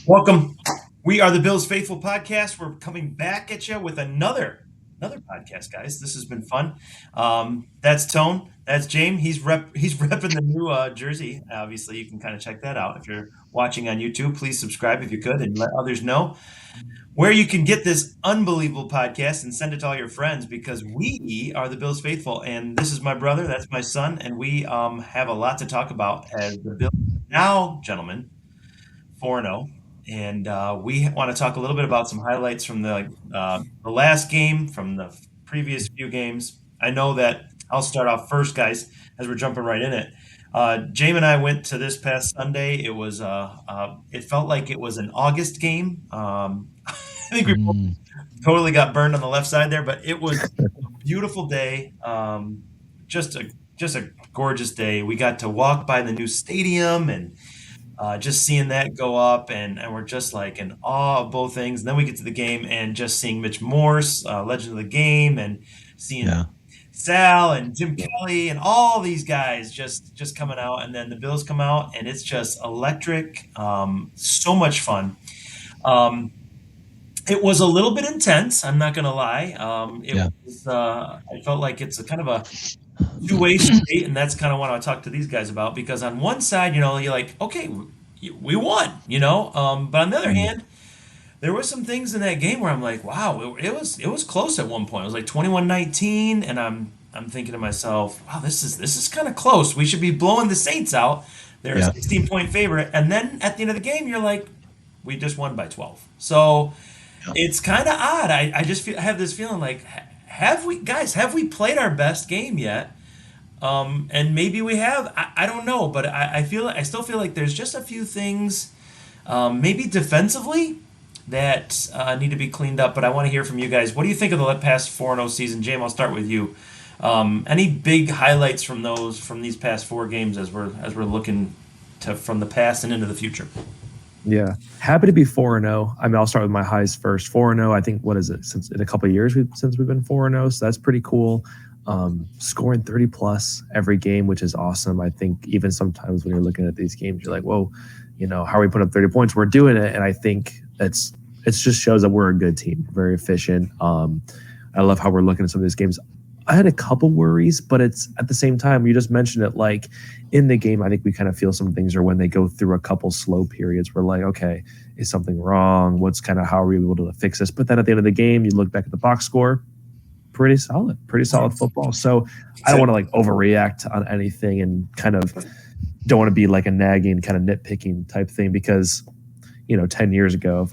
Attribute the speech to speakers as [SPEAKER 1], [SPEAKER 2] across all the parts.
[SPEAKER 1] Welcome. We are the Bills Faithful Podcast. We're coming back at you with another podcast, guys. This has been fun. That's Tone. That's James. He's repping the new jersey. Obviously, you can kind of check that out if you're watching on YouTube. Please subscribe if you could, and let others know where you can get this unbelievable podcast and send it to all your friends because we are the Bills Faithful, and this is my brother. That's my son, and we have a lot to talk about as the Bills now, gentlemen. 4-0. And we want to talk a little bit about some highlights from the last game, from the previous few games. I know that I'll start off first, guys, as we're jumping right in it. Jamie and I went to this past Sunday. It was it felt like it was an August game. I think we both totally got burned on the left side there, but it was a beautiful day. Just a gorgeous day. We got to walk by the new stadium and just seeing that go up, and we're just like in awe of both things. And then we get to the game and just seeing Mitch Morse, legend of the game, and seeing Sal and Jim Kelly and all these guys just coming out. And then the Bills come out, and it's just electric. So much fun. It was a little bit intense. I'm not going to lie. I felt like it's a kind of a two-way street, and that's kind of what I talk to these guys about, because on one side, you're like, okay, we won, but on the other hand, there were some things in that game where I'm like, wow, it was close at one point. It was like 21-19, and I'm thinking to myself, wow, this is kind of close. We should be blowing the Saints out. They're a 16-point favorite, and then at the end of the game, you're like, we just won by 12. So it's kind of odd. I just I have this feeling like, have we played our best game yet? And maybe we have. I don't know, but I still feel like there's just a few things, maybe defensively, that need to be cleaned up. But I want to hear from you guys. What do you think of the past 4-0 season? James, I'll start with you. Any big highlights from these past four games as we're looking to from the past and into the future?
[SPEAKER 2] Yeah, happy to be 4-0. I mean, I'll start with my highs first. 4-0. I think, what is it? Since in a couple of years since we've been 4-0, so that's pretty cool. Scoring 30 plus every game, which is awesome. I think even sometimes when you're looking at these games, you're like, whoa, how are we putting up 30 points? We're doing it, and I think it just shows that we're a good team, very efficient. I love how we're looking at some of these games. I had a couple worries, but it's at the same time, you just mentioned it, like in the game, I think we kind of feel some things, or when they go through a couple slow periods, we're like, okay, is something wrong? How are we able to fix this? But then at the end of the game, you look back at the box score, pretty solid football. So I don't want to like overreact on anything, and kind of don't want to be like a nagging kind of nitpicking type thing, because 10 years ago, if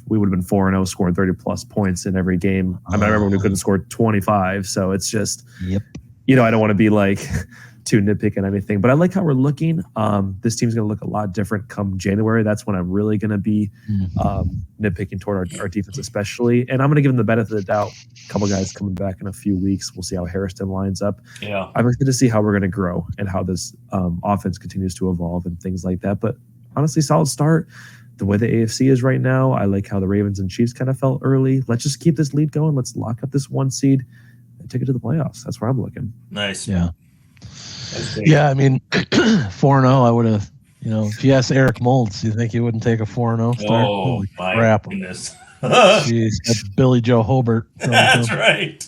[SPEAKER 2] we would have been 4-0, scoring 30 plus points in every game. I remember when we couldn't score 25. So it's just, I don't want to be like too nitpicking anything, but I like how we're looking. This team's going to look a lot different come January. That's when I'm really going to be nitpicking toward our defense, especially. And I'm going to give them the benefit of the doubt. A couple guys coming back in a few weeks. We'll see how Harrison lines up. Yeah, I'm excited to see how we're going to grow and how this offense continues to evolve and things like that. But honestly, solid start. The way the AFC is right now, I like how the Ravens and Chiefs kind of felt early. Let's just keep this lead going. Let's lock up this one seed and take it to the playoffs. That's where I'm looking.
[SPEAKER 1] Nice.
[SPEAKER 3] Yeah. Yeah, I mean, 4-0, I would have, if you asked Eric Moulds, do you think he wouldn't take a 4-0 start?
[SPEAKER 1] Oh, my
[SPEAKER 3] crap.
[SPEAKER 1] Goodness.
[SPEAKER 3] Jeez, that's Billy Joe Hobart.
[SPEAKER 1] That's right.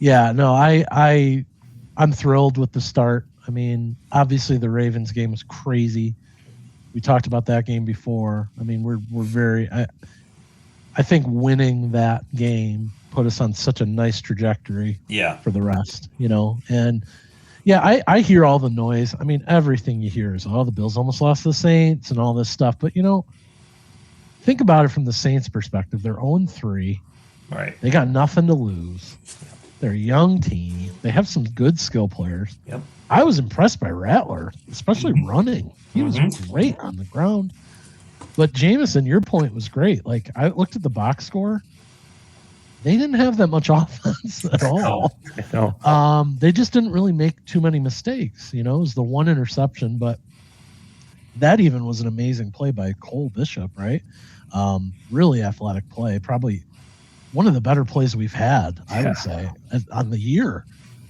[SPEAKER 3] Yeah, no, I'm thrilled with the start. I mean, obviously the Ravens game was crazy. We talked about that game before. I mean, we're very. I think winning that game put us on such a nice trajectory. For the rest, and I hear all the noise. I mean, everything you hear is, the Bills almost lost to the Saints and all this stuff. But think about it from the Saints' perspective. They're 0-3.
[SPEAKER 1] Right.
[SPEAKER 3] They got nothing to lose. They're a young team. They have some good skill players.
[SPEAKER 1] Yep.
[SPEAKER 3] I was impressed by Rattler, especially running. He was great on the ground. But Jameson, your point was great. Like, I looked at the box score. They didn't have that much offense at all.
[SPEAKER 2] No.
[SPEAKER 3] They just didn't really make too many mistakes. It was the one interception, but that even was an amazing play by Cole Bishop, right? Really athletic play. Probably one of the better plays we've had, I would say, on the year.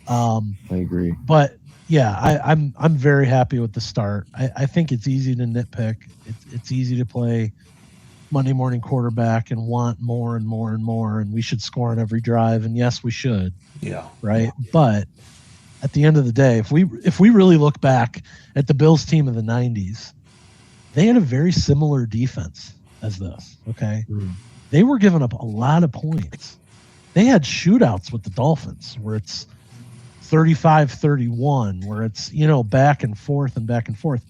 [SPEAKER 2] I agree.
[SPEAKER 3] But I'm very happy with the start. I think it's easy to nitpick. It's easy to play Monday morning quarterback and want more and more and more, and we should score on every drive. And yes, we should,
[SPEAKER 1] Yeah.
[SPEAKER 3] right? But at the end of the day, if we really look back at the Bills team of the '90s, they had a very similar defense as this. Okay, they were giving up a lot of points. They had shootouts with the Dolphins where it's 35-31, where it's back and forth and back and forth,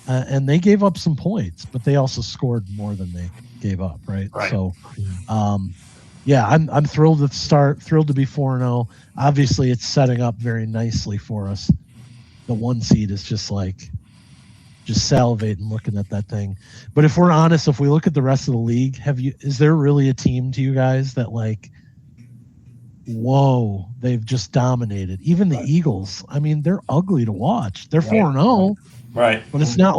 [SPEAKER 3] and they gave up some points, but they also scored more than they gave up, right?
[SPEAKER 1] Right.
[SPEAKER 3] So, yeah, I'm thrilled to start, thrilled to be 4-0. Obviously, it's setting up very nicely for us. The 1 seed is just salivating looking at that thing. But if we're honest, if we look at the rest of the league, is there really a team to you guys that whoa, they've just dominated? Even the Eagles, I mean, they're ugly to watch. They're 4-0,
[SPEAKER 1] Right.
[SPEAKER 3] but it's not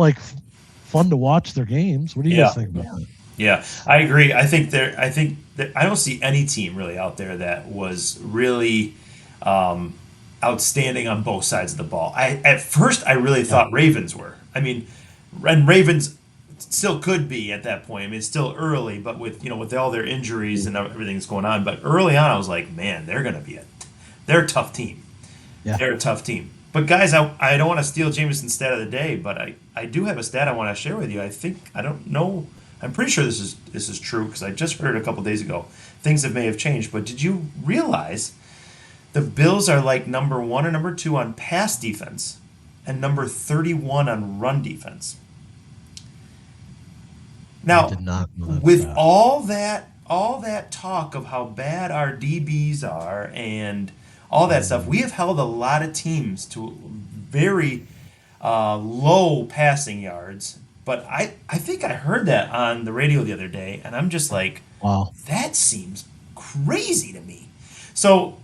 [SPEAKER 3] fun to watch their games. What do you guys think about that?
[SPEAKER 1] Yeah, I agree. I think I don't see any team really out there that was really outstanding on both sides of the ball. At first I really thought Ravens were. I mean, and Ravens still could be at that point. I mean, it's still early, but with all their injuries and everything that's going on. But early on, I was like, man, they're a tough team.
[SPEAKER 3] Yeah.
[SPEAKER 1] They're a tough team. But guys, I don't want to steal Jameson's stat of the day, but I do have a stat I want to share with you. I don't know. I'm pretty sure this is true because I just heard it a couple days ago. Things may have changed, but did you realize the Bills are like number 1 or number 2 on pass defense and number 31 on run defense? Now,
[SPEAKER 3] I did not know that
[SPEAKER 1] with
[SPEAKER 3] stat.
[SPEAKER 1] all that talk of how bad our DBs are and all that stuff, we have held a lot of teams to very low passing yards. But I think I heard that on the radio the other day, and I'm just like,
[SPEAKER 3] Wow.
[SPEAKER 1] that seems crazy to me. So,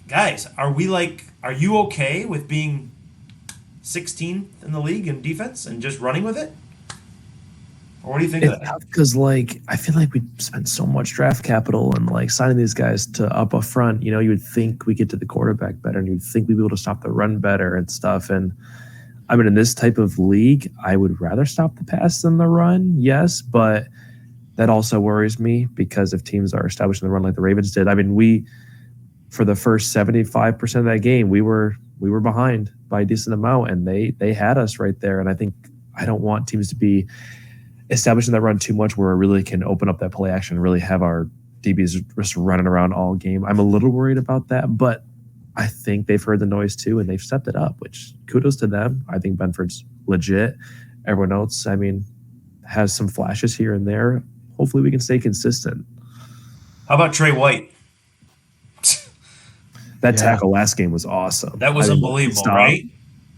[SPEAKER 1] guys, are you okay with being 16th in the league in defense and just running with it? Or what do you think of
[SPEAKER 2] It's
[SPEAKER 1] that?
[SPEAKER 2] tough because I feel like we spent so much draft capital and signing these guys to up front. You would think we get to the quarterback better, and you'd think we'd be able to stop the run better and stuff. And I mean, in this type of league, I would rather stop the pass than the run, yes, but that also worries me because if teams are establishing the run like the Ravens did, I mean, for the first 75% of that game, we were behind by a decent amount, and they had us right there. And I don't want teams to be establishing that run too much where it really can open up that play action and really have our DBs just running around all game. I'm a little worried about that, but I think they've heard the noise too, and they've stepped it up, which kudos to them. I think Benford's legit. Everyone else, I mean, has some flashes here and there. Hopefully we can stay consistent.
[SPEAKER 1] How about Trey White?
[SPEAKER 2] That tackle last game was awesome.
[SPEAKER 1] That was unbelievable, right?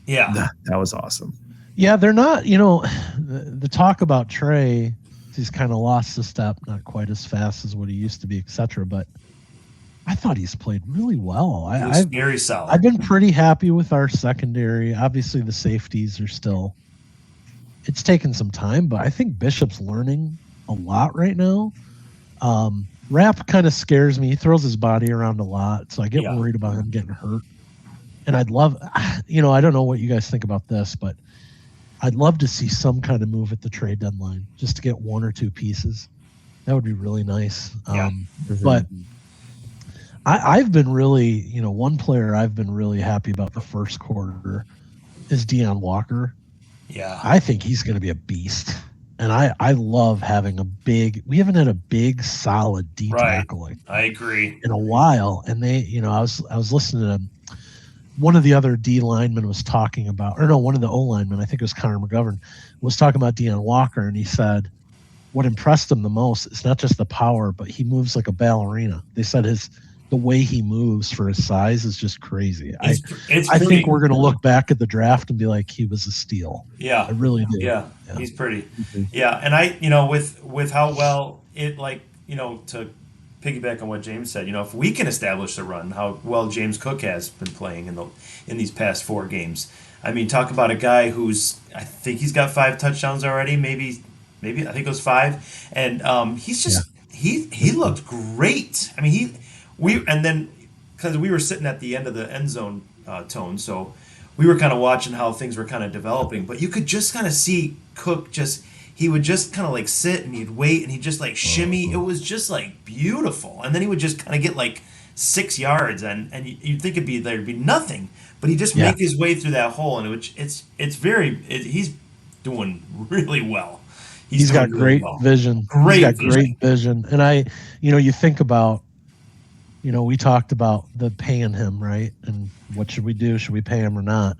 [SPEAKER 1] Yeah.
[SPEAKER 2] That was awesome.
[SPEAKER 3] Yeah, they're not, the talk about Trey, he's kind of lost a step, not quite as fast as what he used to be, etc. But I thought he's played really well.
[SPEAKER 1] He was very solid.
[SPEAKER 3] I've been pretty happy with our secondary. Obviously, the safeties are still. It's taken some time, but I think Bishop's learning a lot right now. Rapp kind of scares me. He throws his body around a lot, so I get worried about him getting hurt. And I'd love, I don't know what you guys think about this, but I'd love to see some kind of move at the trade deadline just to get 1 or 2 pieces. That would be really nice. But I've been really, one player I've been really happy about the first quarter is Deion Walker.
[SPEAKER 1] Yeah.
[SPEAKER 3] I think he's going to be a beast. And I love having we haven't had a big, solid D tackle
[SPEAKER 1] I agree.
[SPEAKER 3] in a while. And I was listening to one of the other D linemen was talking about, or no, one of the O linemen, I think it was Connor McGovern, was talking about Deion Walker. And he said, what impressed him the most is not just the power, but he moves like a ballerina. They said the way he moves for his size is just crazy. I think we're going to look back at the draft and be like, he was a steal.
[SPEAKER 1] Yeah.
[SPEAKER 3] I really do.
[SPEAKER 1] Yeah. He's pretty. Yeah. And with how well it to piggyback on what James said, if we can establish the run, how well James Cook has been playing in these past 4 games. I mean, talk about a guy I think he's got 5 touchdowns already, maybe I think it was 5. And he's just he looked great. I mean, and then because we were sitting at the end of the end zone, Tone, so we were kind of watching how things were kind of developing, but you could just kind of see Cook he would just kind of like sit and he'd wait and he'd just like shimmy. It was just like beautiful. And then he would just kind of get like 6 yards and you'd think there'd be nothing, but he'd just make his way through that hole. And he's doing really well.
[SPEAKER 3] He's got great vision. He's got great vision. And you think about, we talked about the paying him, right? And what should we do? Should we pay him or not?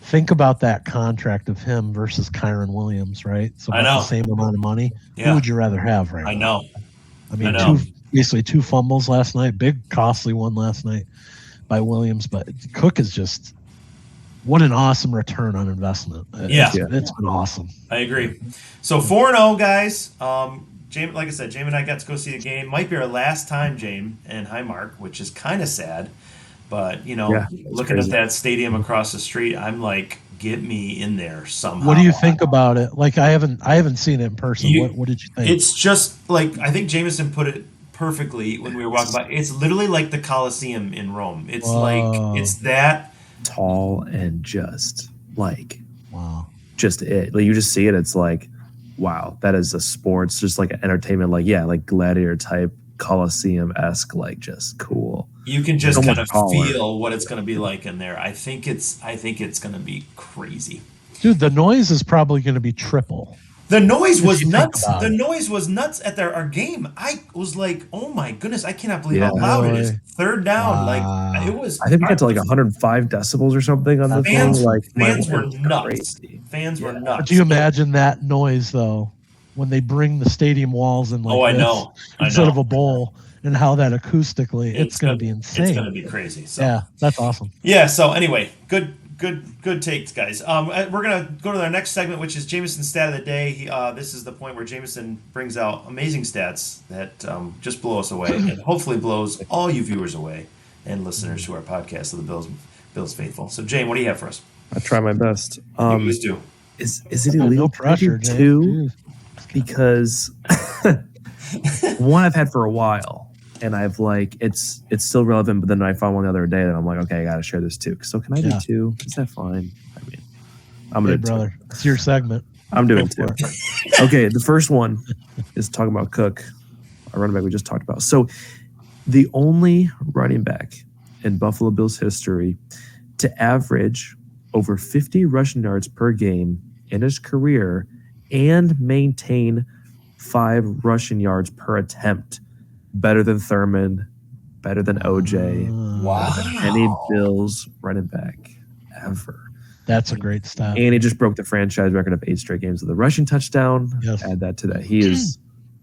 [SPEAKER 3] Think about that contract of him versus Kyron Williams, right? So about the same amount of money.
[SPEAKER 1] Yeah.
[SPEAKER 3] Who would you rather have right now?
[SPEAKER 1] I know.
[SPEAKER 3] I mean, basically two fumbles last night, big costly one last night by Williams, but Cook is just what an awesome return on investment. It's been awesome.
[SPEAKER 1] I agree. So 4-0, guys. James, like I said, James and I got to go see the game. Might be our last time, James and hi, Mark, which is kind of sad. But looking
[SPEAKER 2] crazy.
[SPEAKER 1] at that stadium across the street, I'm like, get me in there somehow.
[SPEAKER 3] What do you think about it? Like, I haven't seen it in person. What did you think?
[SPEAKER 1] It's just like I think Jameson put it perfectly when we were walking by. It's literally like the Colosseum in Rome. It's it's that
[SPEAKER 2] tall and just like
[SPEAKER 3] just
[SPEAKER 2] it. Like you just see it. It's like, wow, that is a sports, just like an entertainment, like gladiator type Colosseum-esque, like just cool.
[SPEAKER 1] You can just kind of feel what it's going to be like in there. I think it's going to be crazy.
[SPEAKER 3] Dude, the noise is probably going to be triple.
[SPEAKER 1] The noise was nuts. The noise was nuts at our game. I was like, oh my goodness, I cannot believe how loud it is. Third down. Like it was.
[SPEAKER 2] I think we got to like 105 decibels or something on the thing. Like
[SPEAKER 1] fans were nuts. Fans were nuts.
[SPEAKER 3] But do you imagine that noise though, when they bring the stadium walls in like instead of a bowl, and how that acoustically, it's going to be insane.
[SPEAKER 1] It's going to be crazy. So.
[SPEAKER 3] Yeah, that's awesome.
[SPEAKER 1] Yeah. So anyway, good takes, guys. We're going to go to our next segment, which is Jameson's stat of the day. This is the point where Jameson brings out amazing stats that just blow us away and hopefully blows all you viewers away and listeners to our podcast of the Bills Faithful. So, Jane, what do you have for us?
[SPEAKER 2] I try my best.
[SPEAKER 1] You always do.
[SPEAKER 2] Is it illegal
[SPEAKER 3] no pressure,
[SPEAKER 2] too? Because one I've had for a while. And I've like it's still relevant, but then I found one the other day that I'm like, okay, I gotta share this too. So can I do two? Is that fine? I mean, I'm gonna
[SPEAKER 3] brother. It's your segment.
[SPEAKER 2] I'm doing two. Okay, the first one is talking about Cook, our running back we just talked about. So the only running back in Buffalo Bills history to average over 50 rushing yards per game in his career and maintain 5 rushing yards per attempt. Better than Thurman, better than OJ,
[SPEAKER 1] wow,
[SPEAKER 2] better than any Bills running back ever.
[SPEAKER 3] That's a great stat.
[SPEAKER 2] And he just broke the franchise record of 8 straight games with a rushing touchdown.
[SPEAKER 3] Yes.
[SPEAKER 2] Add that to that. He is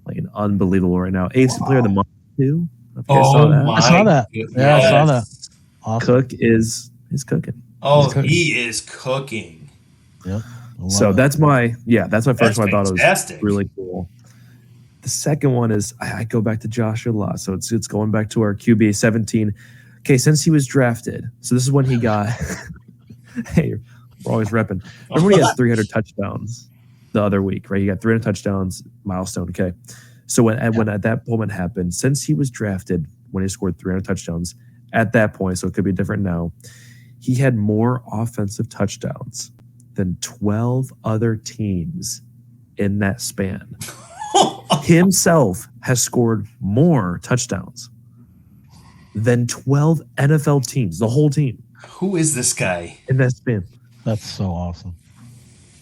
[SPEAKER 2] like an unbelievable right now. 8th player of the month too.
[SPEAKER 3] I saw that. Yeah, I saw that. Awesome.
[SPEAKER 2] Cook is cooking.
[SPEAKER 1] Oh, he is cooking.
[SPEAKER 3] Yeah.
[SPEAKER 2] So that's my first one. I thought it was really cool. The second one is I go back to Josh a lot. So it's going back to our QB 17. Okay, since he was drafted, so this is when he got hey, we're always repping. Remember when he had 300 touchdowns the other week, right? He got 300 touchdowns, milestone. Okay. So when at that moment happened, since he was drafted, when he scored 300 touchdowns, at that point, so it could be different now, he had more offensive touchdowns than 12 other teams in that span. Himself has scored more touchdowns than 12 NFL teams, the whole team.
[SPEAKER 1] Who is this guy?
[SPEAKER 2] In that span.
[SPEAKER 3] That's so awesome.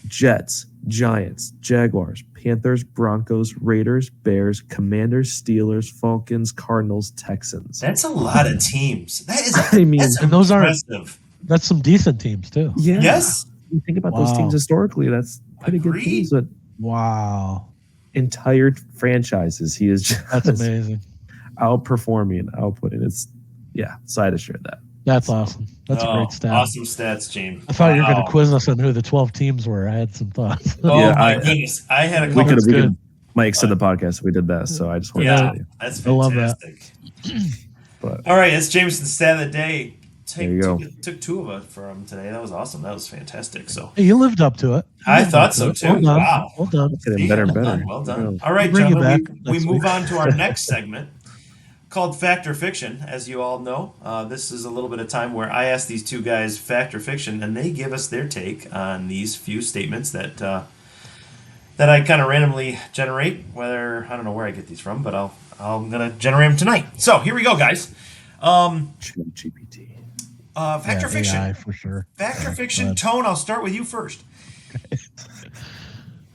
[SPEAKER 2] Jets, Giants, Jaguars, Panthers, Broncos, Raiders, Bears, Commanders, Steelers, Falcons, Cardinals, Texans.
[SPEAKER 1] That's a lot of teams. That is
[SPEAKER 3] and those
[SPEAKER 1] impressive.
[SPEAKER 3] That's some decent teams too.
[SPEAKER 2] Yeah.
[SPEAKER 1] Yes.
[SPEAKER 2] You think about those teams historically, that's pretty good teams. But
[SPEAKER 3] wow.
[SPEAKER 2] Entire franchises, he is just
[SPEAKER 3] that's amazing.
[SPEAKER 2] Outperforming, outputting. So I had to share that.
[SPEAKER 3] That's awesome. That's a great stat.
[SPEAKER 1] Awesome stats, James.
[SPEAKER 3] I thought you were going to quiz us on who the 12 teams were. I had some thoughts.
[SPEAKER 1] My goodness. I had a couple.
[SPEAKER 2] We could might extend the podcast if we did that. So I just wanted to tell you.
[SPEAKER 1] That's fantastic.
[SPEAKER 2] But,
[SPEAKER 1] all right, that's Jameson's stat of the day.
[SPEAKER 2] There you go.
[SPEAKER 1] Took 2 of us from today. That was awesome. That was fantastic. So
[SPEAKER 3] hey, you lived up to it.
[SPEAKER 1] I thought so too. Wow.
[SPEAKER 3] Well done.
[SPEAKER 2] Getting better and better.
[SPEAKER 1] Well done. All right,
[SPEAKER 3] bring
[SPEAKER 1] gentlemen.
[SPEAKER 3] you back
[SPEAKER 1] We move on to our next segment called Fact or Fiction, as you all know. This is a little bit of time where I ask these two guys fact or fiction, and they give us their take on these few statements that I kind of randomly generate. Whether I don't know where I get these from, but I'm gonna generate them tonight. So here we go, guys.
[SPEAKER 2] GPT.
[SPEAKER 1] Fact or fiction?
[SPEAKER 3] AI for sure.
[SPEAKER 1] Fact or fiction? Tone, I'll start with you first.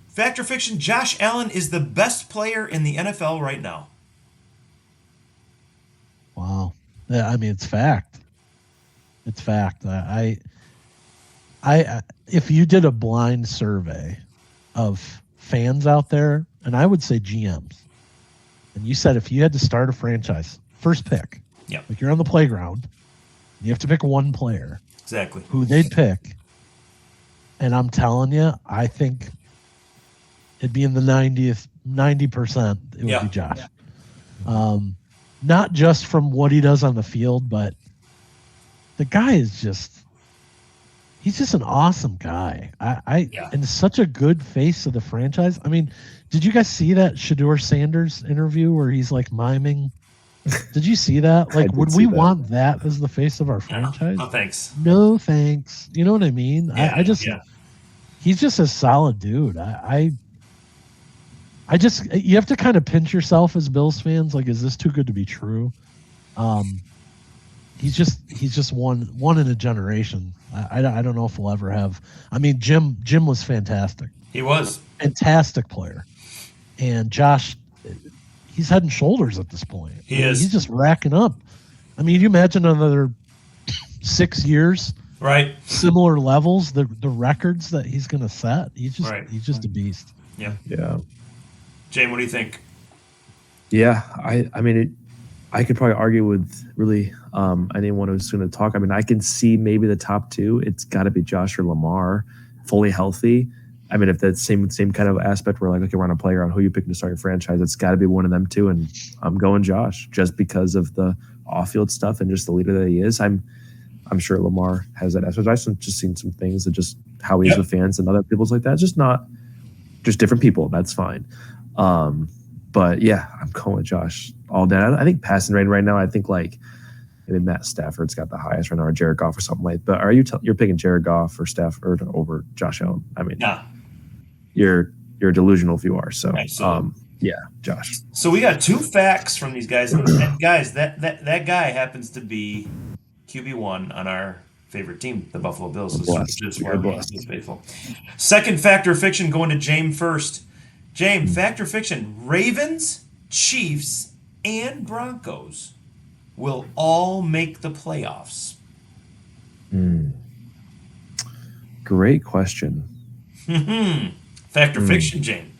[SPEAKER 1] Fact or fiction? Josh Allen is the best player in the NFL right now.
[SPEAKER 3] Wow. Yeah, I mean, it's fact. It's fact. If you did a blind survey of fans out there, and I would say GMs, and you said if you had to start a franchise, first pick,
[SPEAKER 1] yeah,
[SPEAKER 3] like you're on the playground, you have to pick one player,
[SPEAKER 1] exactly,
[SPEAKER 3] who they'd pick, and I'm telling you, I think it'd be in the 90%. It would be Josh. Not just from what he does on the field, but the guy is he's just an awesome guy. And such a good face of the franchise. I mean, did you guys see that Shedeur Sanders interview where he's like miming? Did you see that? Like, would we want that as the face of our franchise?
[SPEAKER 1] No, thanks.
[SPEAKER 3] No, thanks. You know what I mean?
[SPEAKER 1] Yeah,
[SPEAKER 3] he's just a solid dude. You have to kind of pinch yourself as Bills fans. Like, is this too good to be true? He's just one in a generation. I don't know if we'll ever have. I mean, Jim was fantastic.
[SPEAKER 1] He was
[SPEAKER 3] fantastic player, and Josh, he's head and shoulders at this point. He's just racking up. I mean, you imagine another 6 years,
[SPEAKER 1] right?
[SPEAKER 3] Similar levels, the records that he's going to set. He's just a beast.
[SPEAKER 1] Yeah. Jane, what do you think?
[SPEAKER 2] Yeah, I mean, I could probably argue with really anyone who's going to talk. I mean, I can see maybe the top two. It's got to be Josh or Lamar, fully healthy. I mean, if that same kind of aspect where like, okay, we're on a playground, who are you picking to start your franchise? It's got to be one of them two, and I'm going Josh just because of the off-field stuff and just the leader that he is. I'm sure Lamar has that aspect. I've just seen some things that just how he is with fans and other people's like that. Just different people. That's fine. But yeah, I'm going with Josh all day. I think passing rate right now, I think like maybe Matt Stafford's got the highest right now, or Jared Goff or something like that. But are you're picking Jared Goff or Stafford over Josh Allen? I mean, you're delusional if you are. So, yeah, Josh.
[SPEAKER 1] So we got two facts from these guys. And guys, that guy happens to be QB1 on our favorite team, the Buffalo Bills. Just why he's faithful. Second fact or fiction, going to James first. James, fact or fiction? Ravens, Chiefs, and Broncos will all make the playoffs.
[SPEAKER 2] Great question.
[SPEAKER 1] Fact or fiction, James?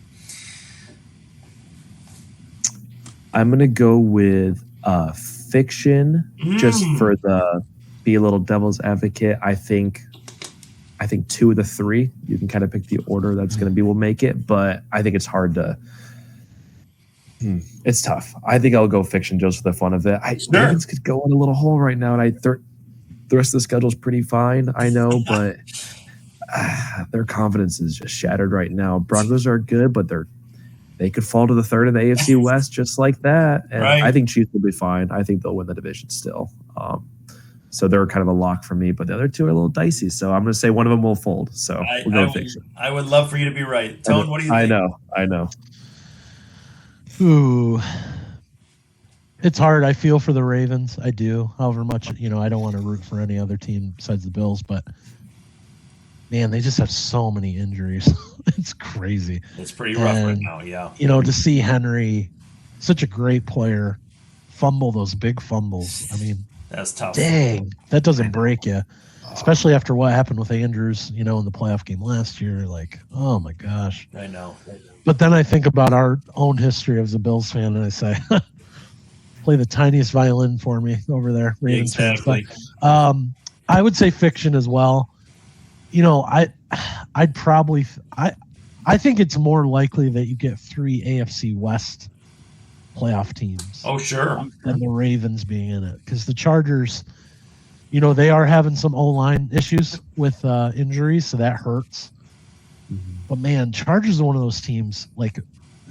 [SPEAKER 2] I'm gonna go with fiction, just for be a little devil's advocate. I think two of the three, you can kind of pick the order that's going to be will make it, but I think it's hard to. It's tough. I think I'll go fiction just for the fun of it. Ravens could go in a little hole right now, and the rest of the schedule is pretty fine. I know, but their confidence is just shattered right now. Broncos are good, but they could fall to the third in the AFC West just like that. And I think Chiefs will be fine. I think they'll win the division still. So they're kind of a lock for me, but the other two are a little dicey. So I'm going to say one of them will fold. So we'll go fiction.
[SPEAKER 1] I would love for you to be right. Tone, what do you think?
[SPEAKER 2] I know.
[SPEAKER 3] Ooh, it's hard. I feel for the Ravens. I do. However much, I don't want to root for any other team besides the Bills, but man, they just have so many injuries. It's crazy.
[SPEAKER 1] It's pretty rough right now. Yeah.
[SPEAKER 3] To see Henry, such a great player, fumble those big fumbles. I mean,
[SPEAKER 1] that's tough.
[SPEAKER 3] Dang, that doesn't break you, especially after what happened with Andrews, in the playoff game last year. Like, oh my gosh.
[SPEAKER 1] I know.
[SPEAKER 3] But then I think about our own history as a Bills fan, and I say, play the tiniest violin for me over there, Ravens fans. But I would say fiction as well. I think it's more likely that you get 3 AFC West playoff teams.
[SPEAKER 1] Oh, sure.
[SPEAKER 3] Than the Ravens being in it, because the Chargers, they are having some O-line issues with injuries, so that hurts. But man, Chargers are one of those teams, like,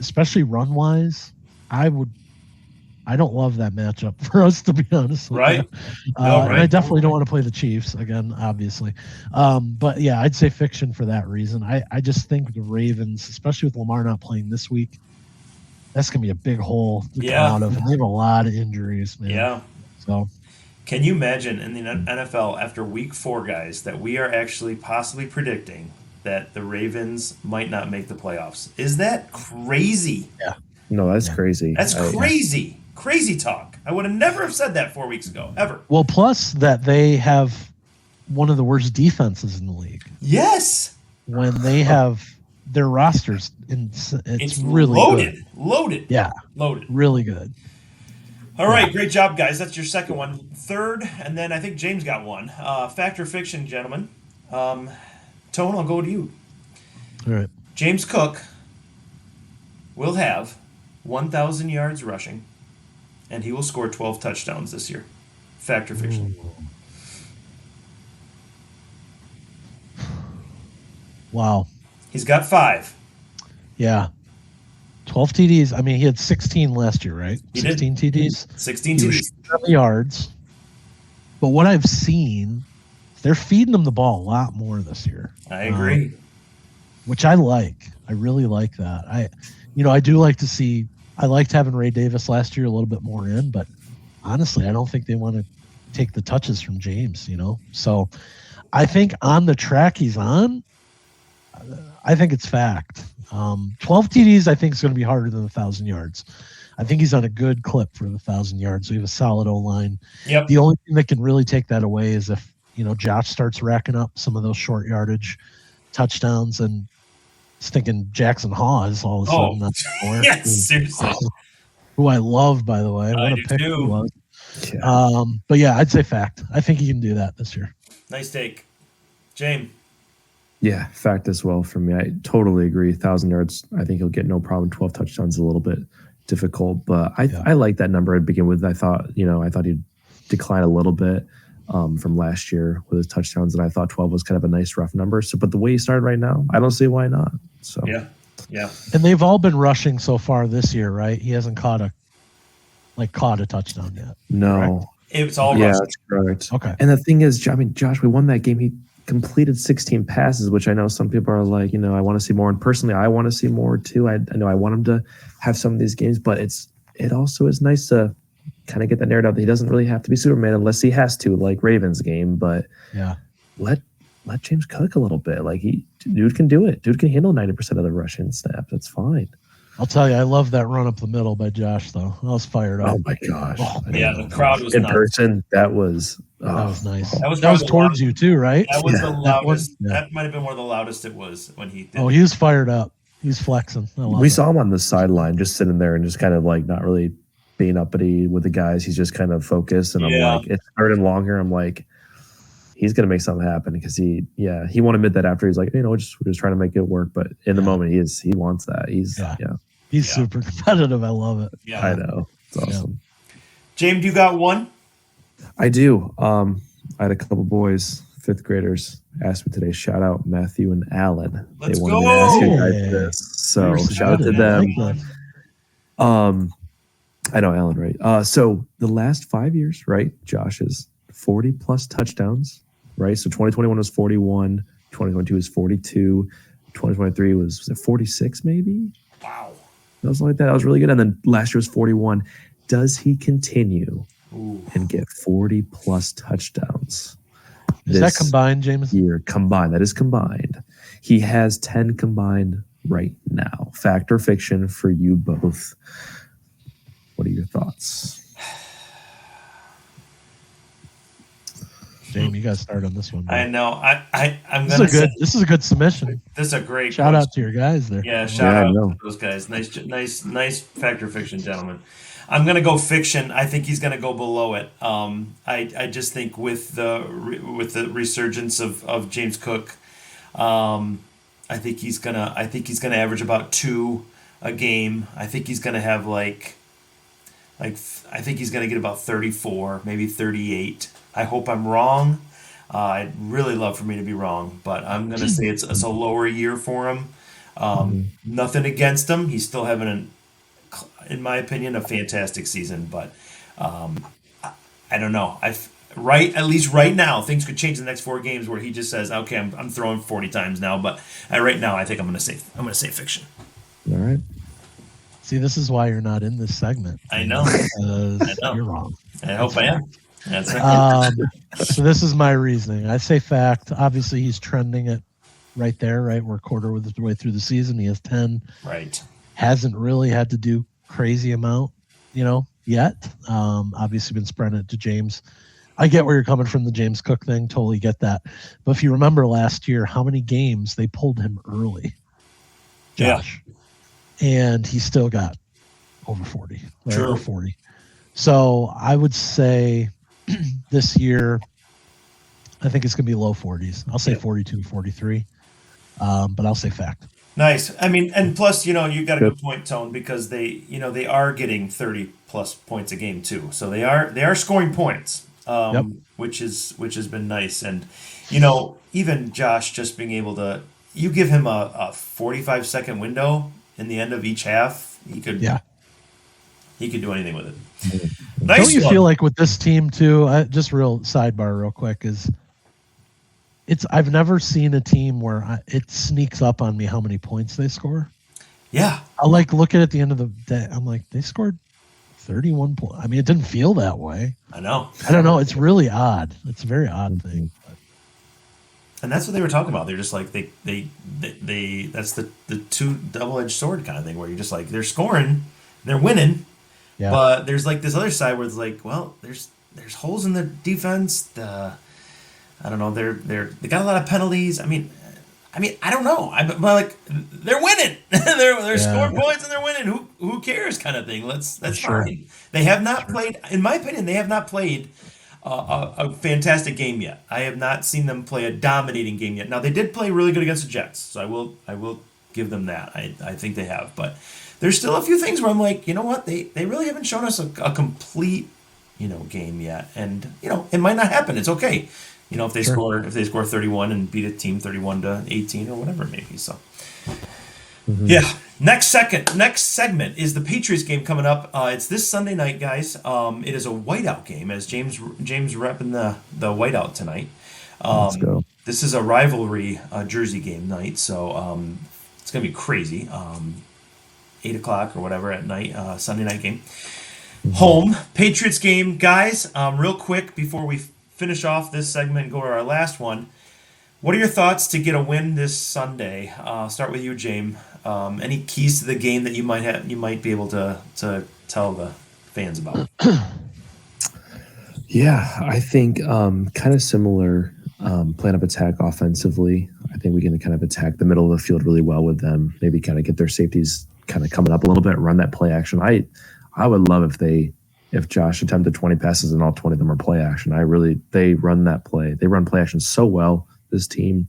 [SPEAKER 3] especially run wise, I I don't love that matchup for us, to be honest with
[SPEAKER 1] Right.
[SPEAKER 3] you.
[SPEAKER 1] No,
[SPEAKER 3] And I
[SPEAKER 1] right.
[SPEAKER 3] definitely don't want to play the Chiefs again, obviously. But yeah, I'd say fiction for that reason. I just think the Ravens, especially with Lamar not playing this week, that's gonna be a big hole to come
[SPEAKER 1] Yeah.
[SPEAKER 3] out of, and they have a lot of injuries, man.
[SPEAKER 1] Yeah.
[SPEAKER 3] So
[SPEAKER 1] Can you imagine in the NFL after week 4, guys, that we are actually possibly predicting that the Ravens might not make the playoffs? Is that crazy?
[SPEAKER 3] yeah,
[SPEAKER 2] No, that's
[SPEAKER 3] yeah.
[SPEAKER 2] crazy.
[SPEAKER 1] That's crazy. Crazy talk. I would have never have said that 4 weeks ago, ever.
[SPEAKER 3] Well, plus that they have one of the worst defenses in the league.
[SPEAKER 1] Yes.
[SPEAKER 3] When they have their rosters, it's really
[SPEAKER 1] loaded.
[SPEAKER 3] good.
[SPEAKER 1] Loaded.
[SPEAKER 3] Yeah,
[SPEAKER 1] Loaded.
[SPEAKER 3] really good.
[SPEAKER 1] All right, great job, guys. That's your second one. Third, and then I think James got one. Fact or fiction, gentlemen. Tone, I'll go to you.
[SPEAKER 3] All right.
[SPEAKER 1] James Cook will have 1,000 yards rushing, and he will score 12 touchdowns this year. Fact or fiction?
[SPEAKER 3] Wow.
[SPEAKER 1] He's got 5.
[SPEAKER 3] Yeah. 12 TDs. I mean, he had 16 last year, right?
[SPEAKER 1] He
[SPEAKER 3] 16
[SPEAKER 1] did.
[SPEAKER 3] TDs.
[SPEAKER 1] 16
[SPEAKER 3] He was
[SPEAKER 1] TDs.
[SPEAKER 3] short on the yards. But what I've seen, they're feeding him the ball a lot more this year.
[SPEAKER 1] I agree.
[SPEAKER 3] Which I like. I really like that. I do like to see. I liked having Ray Davis last year a little bit more in, but honestly, I don't think they want to take the touches from James. So I think on the track he's on, I think it's fact. 12 TDs, I think, is going to be harder than 1,000 yards. I think he's on a good clip for the 1,000 yards. We have a solid O-line.
[SPEAKER 1] Yep.
[SPEAKER 3] The only thing that can really take that away is if Josh starts racking up some of those short yardage touchdowns, and thinking Jackson Hawes all of a sudden.
[SPEAKER 1] Yes, seriously.
[SPEAKER 3] Who I love, by the way. What a pick he was.
[SPEAKER 2] Yeah.
[SPEAKER 3] But yeah, I'd say fact. I think he can do that this year.
[SPEAKER 1] Nice take. James.
[SPEAKER 2] Yeah, fact as well for me. I totally agree. 1,000 yards, I think he'll get no problem. 12 touchdowns is a little bit difficult, but I like that number to begin with. I thought he'd decline a little bit from last year with his touchdowns, and I thought 12 was kind of a nice rough number. So, but the way he started right now, I don't see why not. So
[SPEAKER 1] Yeah.
[SPEAKER 3] And they've all been rushing so far this year, right? He hasn't caught a touchdown yet.
[SPEAKER 2] No.
[SPEAKER 3] Correct?
[SPEAKER 1] It's all
[SPEAKER 2] Yeah,
[SPEAKER 1] rushing.
[SPEAKER 2] that's correct.
[SPEAKER 3] Okay.
[SPEAKER 2] And the thing is, Josh, we won that game. He completed 16 passes, which I know some people are like, I want to see more. And personally, I want to see more too. I know I want him to have some of these games, but it also is nice to kind of get that narrative that he doesn't really have to be Superman unless he has to, like Ravens game. But
[SPEAKER 3] yeah,
[SPEAKER 2] let James cook a little bit. Like dude can do it. Dude can handle 90% of the rushing snaps. That's fine.
[SPEAKER 3] I'll tell you, I love that run up the middle by Josh, though. I was fired up.
[SPEAKER 2] Oh my gosh!
[SPEAKER 1] Yeah, the crowd was
[SPEAKER 2] in
[SPEAKER 1] nuts.
[SPEAKER 2] person. That was
[SPEAKER 3] nice.
[SPEAKER 1] That was
[SPEAKER 3] towards
[SPEAKER 1] loudest.
[SPEAKER 3] you too, right?
[SPEAKER 1] That was the loudest.
[SPEAKER 3] Yeah.
[SPEAKER 1] That might have been one of the loudest it was when he did.
[SPEAKER 3] Oh, he was fired up. He's flexing.
[SPEAKER 2] We saw him on the sideline, just sitting there and just kind of like not really being uppity with the guys. He's just kind of focused, and I'm like, it's third and long here. I'm like, he's gonna make something happen because he won't admit that after. He's like, we're just trying to make it work. But in the moment, he wants that.
[SPEAKER 3] He's super competitive. I love it.
[SPEAKER 1] Yeah,
[SPEAKER 2] I know. It's awesome.
[SPEAKER 1] James, you got one?
[SPEAKER 2] I do. I had a couple boys, 5th graders, asked me today. Shout out Matthew and Alan.
[SPEAKER 1] Let's
[SPEAKER 2] they wanted me to ask you guys
[SPEAKER 3] go!
[SPEAKER 2] this. So
[SPEAKER 3] You're
[SPEAKER 2] shout out to
[SPEAKER 3] excited.
[SPEAKER 2] them.
[SPEAKER 3] I like
[SPEAKER 2] I know Alan, right? So the last 5 years, right? Josh is 40 plus touchdowns, right? So 2021 was 41, 2022 was 42, 2023 was it 46 maybe?
[SPEAKER 1] Wow.
[SPEAKER 2] Something like that. That was really good. And then last year was 41. Does he continue and get 40 plus touchdowns?
[SPEAKER 3] Is that combined, Jameson?
[SPEAKER 2] Year combined. That is combined. He has 10 combined right now. Fact or fiction for you both? What are your thoughts?
[SPEAKER 3] Jamie, you got to start on this one.
[SPEAKER 1] I know. I'm
[SPEAKER 3] This
[SPEAKER 1] gonna
[SPEAKER 3] is a good.
[SPEAKER 1] say
[SPEAKER 3] This is a good submission.
[SPEAKER 1] this is a great
[SPEAKER 3] Shout
[SPEAKER 1] question.
[SPEAKER 3] out to your guys there.
[SPEAKER 1] Yeah, shout
[SPEAKER 2] I
[SPEAKER 1] out
[SPEAKER 2] know.
[SPEAKER 1] to those guys. Nice fact or fiction, gentlemen. I'm gonna go fiction. I think he's gonna go below it. I just think with the resurgence of James Cook, I think he's gonna average about 2 a game. I think he's gonna have I think he's gonna get about 34, maybe 38. I hope I'm wrong. I'd really love for me to be wrong, but I'm gonna say it's a lower year for him. Nothing against him. He's still having in my opinion, a fantastic season. But I don't know. At least right now, things could change in the next 4 games where he just says, "Okay, I'm throwing 40 times now." But right now, I think I'm gonna say fiction.
[SPEAKER 2] All right.
[SPEAKER 3] See, this is why you're not in this segment.
[SPEAKER 1] I know.
[SPEAKER 3] Because
[SPEAKER 1] I know.
[SPEAKER 3] you're wrong.
[SPEAKER 1] I hope I am. That's right.
[SPEAKER 3] So this is my reasoning. I say fact. Obviously, he's trending it right there, right? We're a quarter of the way through the season. He has 10.
[SPEAKER 1] Right.
[SPEAKER 3] Hasn't really had to do crazy amount, yet. Obviously, been spreading it to James. I get where you're coming from, the James Cook thing. Totally get that. But if you remember last year, how many games they pulled him early, Josh, and he still got over 40, right?
[SPEAKER 1] True.
[SPEAKER 3] Or 40. So I would say this year, I think it's going to be low 40s. I'll say 42, 43, but I'll say fact.
[SPEAKER 1] Nice. I mean, and plus, you got a good point, Tone, because they are getting 30 plus points a game too. So they are scoring points,
[SPEAKER 3] Yep.
[SPEAKER 1] which has been nice. And even Josh just being able to, you give him a 45-second window in the end of each half, he could do anything with it. Nice.
[SPEAKER 3] Don't you feel like with this team too? Just real sidebar, real quick, is I've never seen a team where it sneaks up on me how many points they score.
[SPEAKER 1] Yeah.
[SPEAKER 3] I look at the end of the day. I'm like, they scored 31 points. I mean, it didn't feel that way.
[SPEAKER 1] I know.
[SPEAKER 3] I don't know. It's really odd. It's a very odd thing.
[SPEAKER 1] And that's what they were talking about. They're just like they that's the two double-edged sword kind of thing where you're just like they're scoring, they're winning, but there's like this other side where it's like, well, there's holes in the defense. I don't know. They got a lot of penalties. I mean, I don't know. But like they're winning. they're scoring points and they're winning. Who cares? Kind of thing. That's fine. They have not played. In my opinion, they have not played a fantastic game yet. I have not seen them play a dominating game yet. Now they did play really good against the Jets, so I will give them that. I think they have, but there's still a few things where I'm like, you know what? They really haven't shown us a complete game yet, and it might not happen. It's okay. If they score 31 and beat a team 31-18 or whatever it may be. So, yeah. Next segment is the Patriots game coming up. It's this Sunday night, guys. It is a whiteout game, as James repping the whiteout tonight.
[SPEAKER 2] Let's go.
[SPEAKER 1] This is a rivalry jersey game night, so it's gonna be crazy. 8 o'clock or whatever at night, Sunday night game. Home Patriots game, guys. Real quick before we finish off this segment and go to our last one. What are your thoughts to get a win this Sunday? Start with you, James. Any keys to the game that you might be able to tell the fans about?
[SPEAKER 2] Yeah, I think kind of similar plan of attack offensively. I think we can kind of attack the middle of the field really well with them. Maybe kind of get their safeties kind of coming up a little bit, run that play action. I would love if Josh attempted 20 passes and all 20 of them are play action. They run that play. They run play action so well, this team.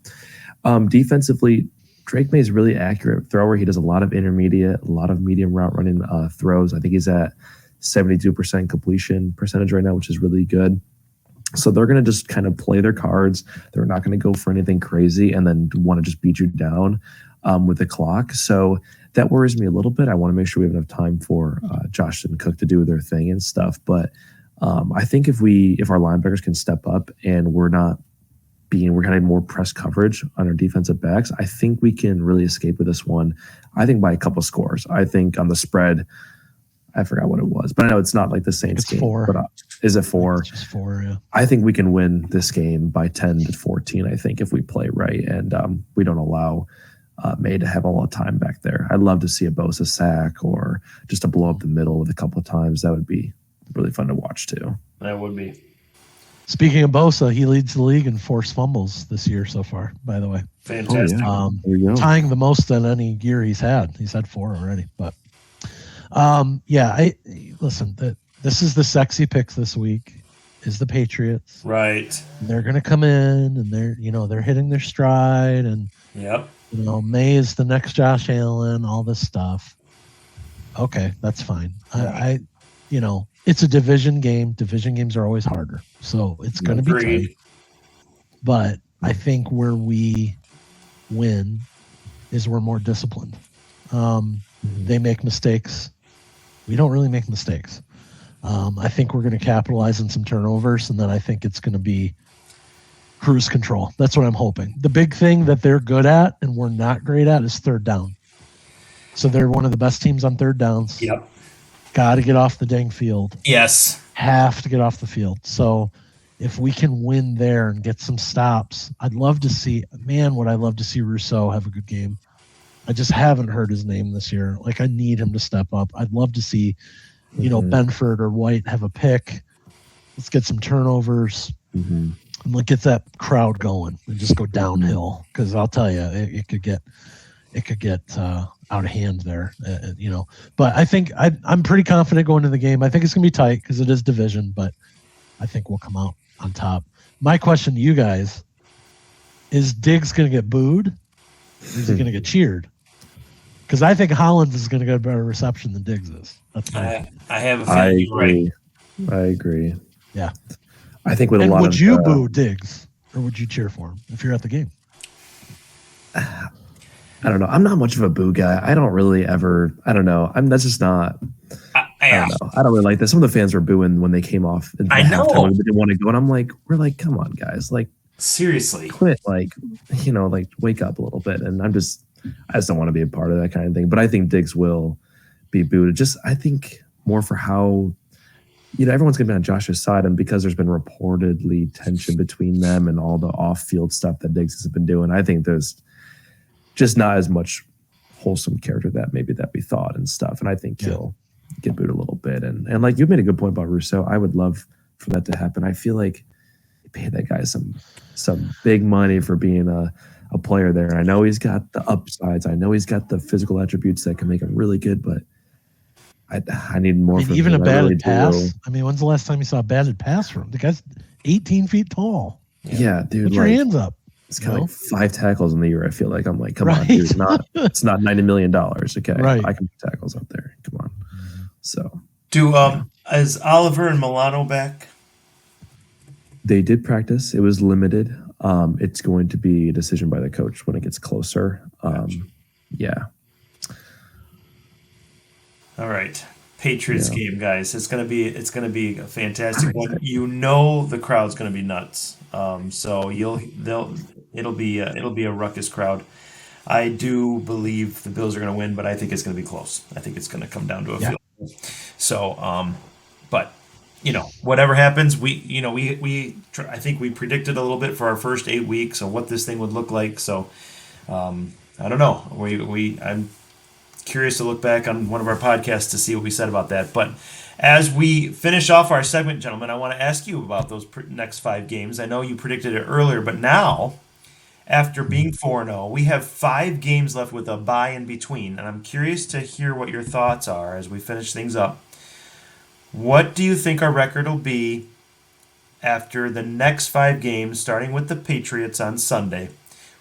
[SPEAKER 2] Defensively, Drake May is really accurate thrower. He does a lot of intermediate, a lot of medium route running throws. I think he's at 72% completion percentage right now, which is really good. So they're going to just kind of play their cards. They're not going to go for anything crazy and then want to just beat you down with the clock. So that worries me a little bit. I want to make sure we have enough time for Josh and Cook to do their thing and stuff. But I think if our linebackers can step up and we're kind of more press coverage on our defensive backs, I think we can really escape with this one. I think by a couple scores. I think on the spread, I forgot what it was, but I know it's not like the Saints game.
[SPEAKER 3] 4.
[SPEAKER 2] But, is it 4?
[SPEAKER 3] It's just 4, yeah.
[SPEAKER 2] I think we can win this game by 10-14, I think, if we play right and we don't allow May to have a lot of time back there. I'd love to see a Bosa sack or just to blow up the middle with a couple of times. That would be really fun to watch too.
[SPEAKER 1] That would be.
[SPEAKER 3] Speaking of Bosa, he leads the league in forced fumbles this year so far, by the way.
[SPEAKER 1] Fantastic.
[SPEAKER 2] There you go.
[SPEAKER 3] Tying the most than any year he's had. He's had 4 already. But listen, this is the sexy pick this week is the Patriots.
[SPEAKER 1] Right.
[SPEAKER 3] They're going to come in and they're hitting their stride and
[SPEAKER 1] yep.
[SPEAKER 3] May is the next Josh Allen, all this stuff. Okay, that's fine.
[SPEAKER 1] Right.
[SPEAKER 3] It's a division game. Division games are always harder. So it's going to be tight. But I think where we win is we're more disciplined. They make mistakes. we don't really make mistakes. I think we're going to capitalize on some turnovers, and then I think it's going to be cruise control. That's what I'm hoping. The big thing that they're good at and we're not great at is third down. So they're one of the best teams on third downs.
[SPEAKER 1] Yep.
[SPEAKER 3] Got to get off the dang field.
[SPEAKER 1] Yes.
[SPEAKER 3] Have to get off the field. So if we can win there and get some stops, I'd love to see, would I love to see Rousseau have a good game. I just haven't heard his name this year. Like, I need him to step up. I'd love to see, Benford or White have a pick. Let's get some turnovers and get that crowd going and just go downhill. Because I'll tell you, it could get out of hand there, But I think I'm pretty confident going into the game. I think it's going to be tight because it is division, but I think we'll come out on top. My question to you guys is: Diggs going to get booed? Or is he going to get cheered? Because I think Hollins is going to get a better reception than Diggs is. That's
[SPEAKER 1] I have a feeling you're right.
[SPEAKER 2] I agree.
[SPEAKER 3] Yeah.
[SPEAKER 2] I think with a lot
[SPEAKER 3] would
[SPEAKER 2] of
[SPEAKER 3] you boo Diggs or would you cheer for him if you're at the game?
[SPEAKER 2] I don't know. I'm not much of a boo guy. I don't really ever. I don't know. That's just not. I don't know. I don't really like that. Some of the fans were booing when they came off. In the halftime when they didn't want to go, and I'm like, we're like, come on, guys, like
[SPEAKER 1] seriously,
[SPEAKER 2] quit, like wake up a little bit. And I just don't want to be a part of that kind of thing. But I think Diggs will be booed. I think more for how. Everyone's going to be on Josh's side, and because there's been reportedly tension between them and all the off-field stuff that Diggs has been doing, I think there's just not as much wholesome character that we thought and stuff. And I think he'll get booed a little bit. And like you made a good point about Rousseau, I would love for that to happen. I feel like they paid that guy some big money for being a player there. And I know he's got the upsides. I know he's got the physical attributes that can make him really good, but I need more from
[SPEAKER 3] even
[SPEAKER 2] him.
[SPEAKER 3] A batted pass. I mean, when's the last time you saw a batted pass from him? The guy's 18 feet tall.
[SPEAKER 2] Yeah, dude.
[SPEAKER 3] Put your hands up.
[SPEAKER 2] It's kind of like 5 tackles in the year. I feel like I'm like, come on, dude. It's not $90 million. Okay,
[SPEAKER 3] right.
[SPEAKER 2] I can put tackles up there. Come on. So,
[SPEAKER 1] is Oliver and Milano back?
[SPEAKER 2] They did practice. It was limited. It's going to be a decision by the coach when it gets closer. Yeah.
[SPEAKER 1] All right. Patriots game, guys. It's gonna be a fantastic one. The crowd's gonna be nuts. So it'll be a ruckus crowd. I do believe the Bills are gonna win, but I think it's gonna be close. I think it's gonna come down to a field goal. So, but whatever happens, I think we predicted a little bit for our first 8 weeks of what this thing would look like. So, I don't know. I'm curious to look back on one of our podcasts to see what we said about that. But as we finish off our segment, gentlemen, I want to ask you about those next 5 games. I know you predicted it earlier, but now, after being 4-0, we have 5 games left with a bye in between. And I'm curious to hear what your thoughts are as we finish things up. What do you think our record will be after the next 5 games, starting with the Patriots on Sunday?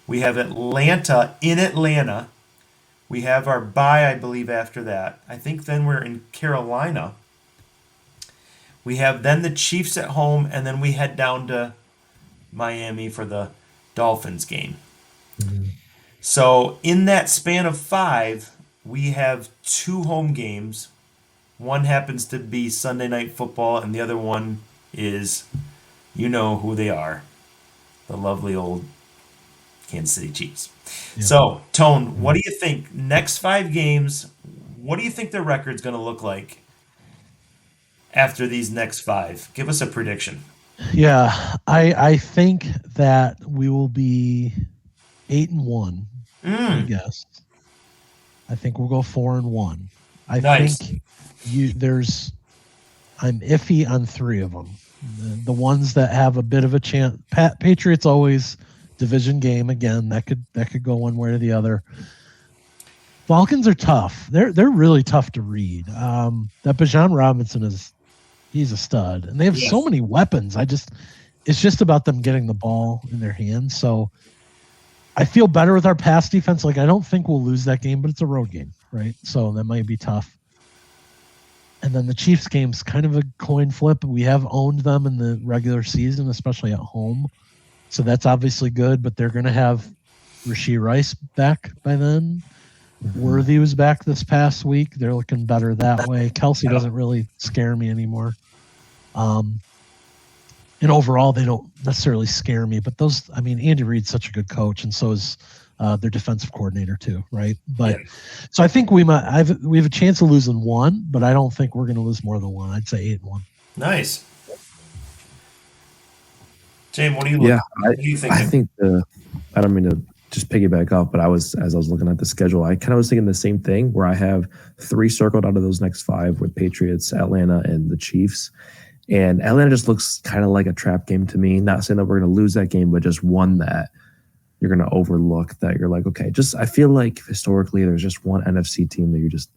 [SPEAKER 1] We have Atlanta in Atlanta. We have our bye, I believe, after that. I think then we're in Carolina. We have then the Chiefs at home, and then we head down to Miami for the Dolphins game. Mm-hmm. So in that span of 5, we have 2 home games. One happens to be Sunday Night Football, and the other one is, who they are, the lovely old Kansas City Chiefs. Yeah. So, Tone, what do you think? Next 5 games, what do you think the record's going to look like after these next 5? Give us a prediction.
[SPEAKER 3] Yeah, I think that we will be 8-1. I guess. I think we'll go 4-1. I think I'm iffy on 3 of them. The ones that have a bit of a chance. Patriots always division game again. That could go one way or the other. Falcons are tough. They're really tough to read. That Bijan Robinson he's a stud, and they have so many weapons. It's just about them getting the ball in their hands. So I feel better with our pass defense. Like, I don't think we'll lose that game, but it's a road game, right? So that might be tough. And then the Chiefs game's kind of a coin flip. We have owned them in the regular season, especially at home. So that's obviously good, but they're going to have Rashee Rice back by then. Worthy was back this past week. They're looking better that way. Kelsey doesn't really scare me anymore. And overall, they don't necessarily scare me. But Andy Reid's such a good coach, and so is their defensive coordinator too, right? But so I think we have a chance of losing one, but I don't think we're going to lose more than one. I'd say 8-1.
[SPEAKER 1] Nice. James, what do you think?
[SPEAKER 2] I think I don't mean to just piggyback off, but as I was looking at the schedule, I kind of was thinking the same thing where I have 3 circled out of those next 5 with Patriots, Atlanta, and the Chiefs. And Atlanta just looks kind of like a trap game to me. Not saying that we're going to lose that game, but just one that you're going to overlook, that you're like, okay, I feel like historically there's just one NFC team that you just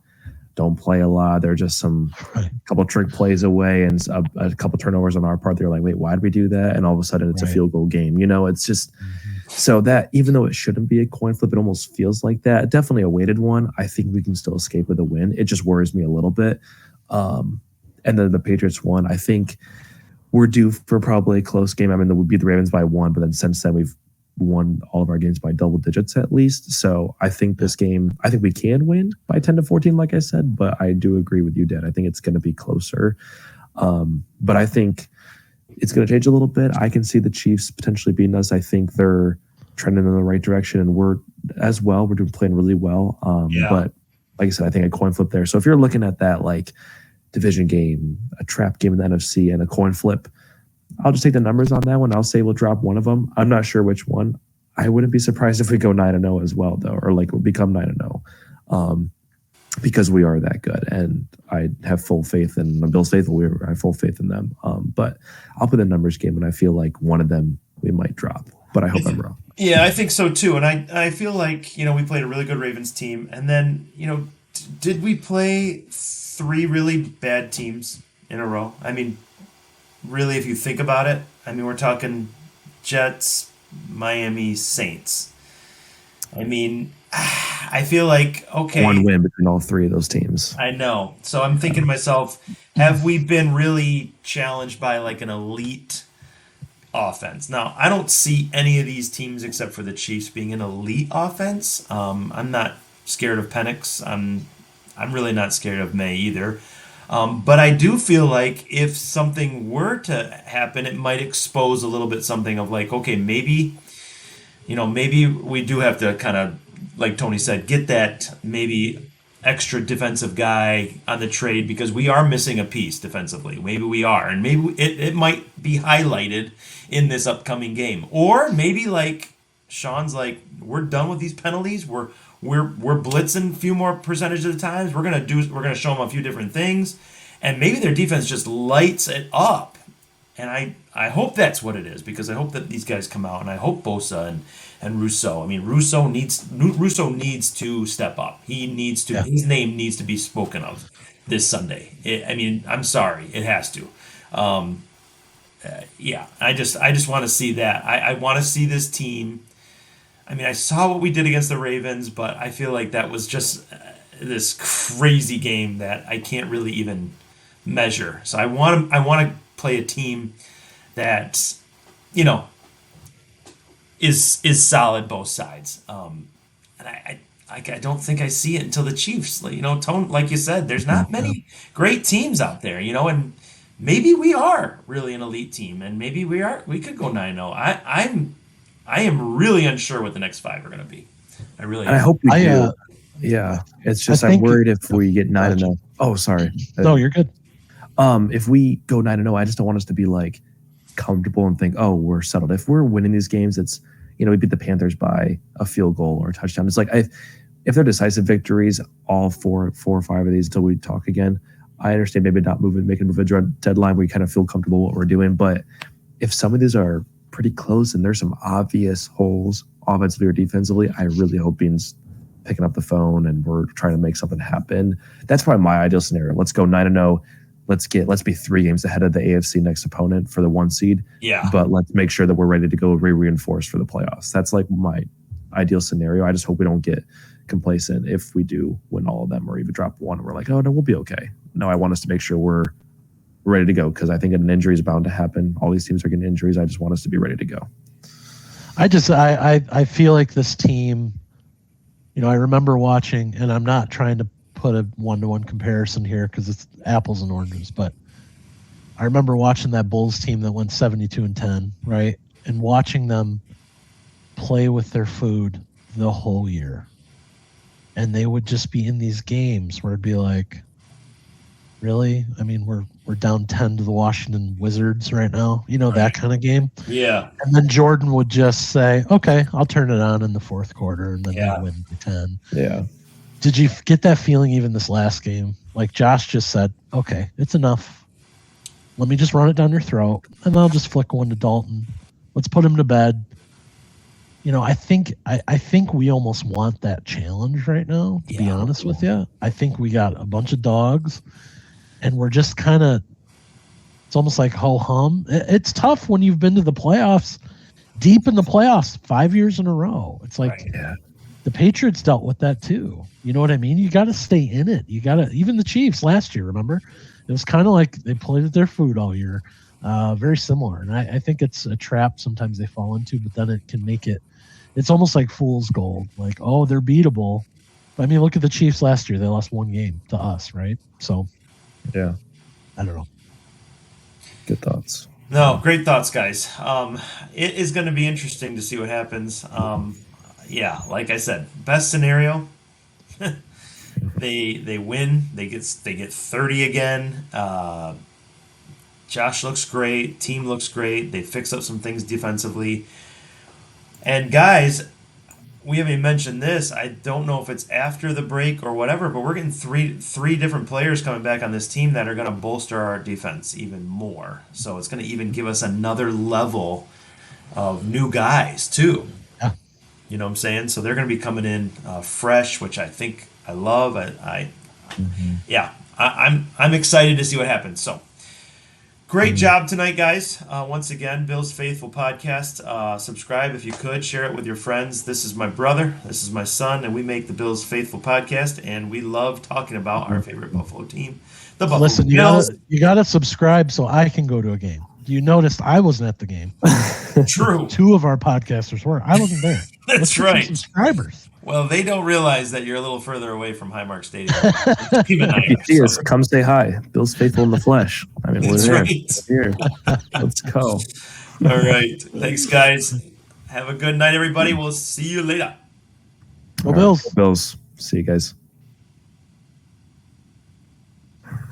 [SPEAKER 2] don't play a lot. They're just couple trick plays away and a couple turnovers on our part. They're like, wait, why did we do that? And all of a sudden it's a field goal game. It's just so that even though it shouldn't be a coin flip, it almost feels like that. Definitely a weighted one. I think we can still escape with a win. It just worries me a little bit. And then the Patriots one, I think we're due for probably a close game. I mean, we beat the Ravens by 1, but then since then we've won all of our games by double digits at least. So I think this game, I think we can win by 10-14, like I said, but I do agree with you, Dad. I think it's going to be closer. But I think it's going to change a little bit. I can see the Chiefs potentially beating us. I think they're trending in the right direction, and we're playing really well. But like I said, I think a coin flip there. So if you're looking at that, like, division game, a trap game in the NFC, and a coin flip, I'll just take the numbers on that one. I'll say we'll drop one of them. I'm not sure which one. I wouldn't be surprised if we go 9-0 as well, though, or like we'll become 9-0, because we are that good, and I have full faith in the Bills faithful. I have full faith in them. But I'll put the numbers game, and I feel like one of them we might drop, but I hope I'm wrong.
[SPEAKER 1] Yeah, I think so too, and I feel like we played a really good Ravens team, and then did we play 3 really bad teams in a row? I mean, really, if you think about it, we're talking Jets, Miami, Saints. I feel like, okay.
[SPEAKER 2] One win between all 3 of those teams.
[SPEAKER 1] I know. So I'm thinking to myself, have we been really challenged by like an elite offense? Now, I don't see any of these teams except for the Chiefs being an elite offense. I'm not scared of Penix. I'm really not scared of May either. But I do feel like if something were to happen, it might expose a little bit something of like, okay, maybe we do have to kind of, like Tony said, get that maybe extra defensive guy on the trade because we are missing a piece defensively. Maybe we are. And maybe it might be highlighted in this upcoming game. Or maybe like Sean's like, we're done with these penalties. We're blitzing a few more percentage of the times. We're gonna show them a few different things, and maybe their defense just lights it up. And I hope that's what it is, because I hope that these guys come out, and I hope Bosa and Rousseau. Rousseau needs to step up. He needs to. Yeah. His name needs to be spoken of this Sunday. I'm sorry, it has to. I just want to see that. I want to see this team. I saw what we did against the Ravens, but I feel like that was just this crazy game that I can't really even measure. So I want to play a team that, is solid both sides. And I don't think I see it until the Chiefs. Tone, like you said, there's not many great teams out there, and maybe we are really an elite team, and maybe we could go 9-0. I am really unsure what the next 5 are going to be. I really am.
[SPEAKER 2] I hope we do. Yeah. It's just I'm worried if we get 9-0. Oh, sorry.
[SPEAKER 3] No, you're good.
[SPEAKER 2] If we go 9-0, I just don't want us to be like comfortable and think, oh, we're settled. If we're winning these games, it's we beat the Panthers by a field goal or a touchdown. It's like if they're decisive victories, all 4 or 5 of these until we talk again. I understand maybe not making a move at deadline where you kind of feel comfortable what we're doing, but if some of these are pretty close and there's some obvious holes offensively or defensively, I really hope Bean's picking up the phone and we're trying to make something happen. That's probably my ideal scenario. Let's go 9-0. Let's be 3 games ahead of the AFC next opponent for the 1 seed.
[SPEAKER 1] Yeah.
[SPEAKER 2] But let's make sure that we're ready to go reinforce for the playoffs. That's like my ideal scenario. I just hope we don't get complacent if we do win all of them or even drop one and we're like, oh no, we'll be okay. No, I want us to make sure we're ready to go, because I think an injury is bound to happen. All these teams are getting injuries. I just want us to be ready to go.
[SPEAKER 3] I feel like this team I remember watching, and I'm not trying to put a one-to-one comparison here because it's apples and oranges, but I remember watching that Bulls team that went 72-10, right? And watching them play with their food the whole year. And they would just be in these games where it'd be like, really? I mean, we're down 10 to the Washington Wizards right now. That kind of game.
[SPEAKER 1] Yeah.
[SPEAKER 3] And then Jordan would just say, okay, I'll turn it on in the fourth quarter, and then
[SPEAKER 1] Yeah.
[SPEAKER 3] they'd win by 10.
[SPEAKER 2] Yeah.
[SPEAKER 3] Did you get that feeling even this last game? Like Josh just said, okay, it's enough. Let me just run it down your throat, and I'll just flick one to Dalton. Let's put him to bed. I think we almost want that challenge right now, to be honest with you. I think we got a bunch of dogs, and we're just kind of, it's almost like ho-hum. It's tough when you've been to the playoffs, deep in the playoffs 5 years in a row. It's like the Patriots dealt with that too. You know what I mean? You got to stay in it. You got to, even the Chiefs last year, remember? It was kind of like they played with their food all year. Very similar. And I think it's a trap sometimes they fall into, but then it can make it, it's almost like fool's gold. Like, oh, they're beatable. I mean, look at the Chiefs last year. They lost one game to us, right? So,
[SPEAKER 2] yeah.
[SPEAKER 3] I don't know.
[SPEAKER 2] Good thoughts.
[SPEAKER 1] No, great thoughts, guys. It is going to be interesting to see what happens. Like I said, best scenario, they win. They get 30 again. Josh looks great. Team looks great. They fix up some things defensively. And guys, we haven't even mentioned this. I don't know if it's after the break or whatever, but we're getting three different players coming back on this team that are going to bolster our defense even more. So it's going to even give us another level of new guys too.
[SPEAKER 3] Yeah.
[SPEAKER 1] You know what I'm saying? So they're going to be coming in fresh, which I think I love. I'm excited to see what happens. So. Great job tonight, guys. Once again, Bill's Faithful Podcast. Subscribe if you could. Share it with your friends. This is my brother. This is my son, and we make the Bill's Faithful Podcast, and we love talking about our favorite Buffalo team, the Buffalo
[SPEAKER 3] Listen,
[SPEAKER 1] Bills.
[SPEAKER 3] you gotta subscribe so I can go to a game. You noticed I wasn't at the game.
[SPEAKER 1] True.
[SPEAKER 3] 2 of our podcasters were. I wasn't there.
[SPEAKER 1] That's
[SPEAKER 3] Let's get
[SPEAKER 1] right.
[SPEAKER 3] some subscribers.
[SPEAKER 1] Well, they don't realize that you're a little further away from Highmark Stadium. Keep an eye
[SPEAKER 2] If you
[SPEAKER 1] out,
[SPEAKER 2] see us,
[SPEAKER 1] so.
[SPEAKER 2] come say hi. Bill's Faithful in the flesh. I mean, we're
[SPEAKER 1] That's
[SPEAKER 2] there.
[SPEAKER 1] right.
[SPEAKER 2] We're here. Let's go.
[SPEAKER 1] All right. Thanks, guys. Have a good night, everybody. We'll see you later.
[SPEAKER 3] Go Bills.
[SPEAKER 2] Bills. See you guys.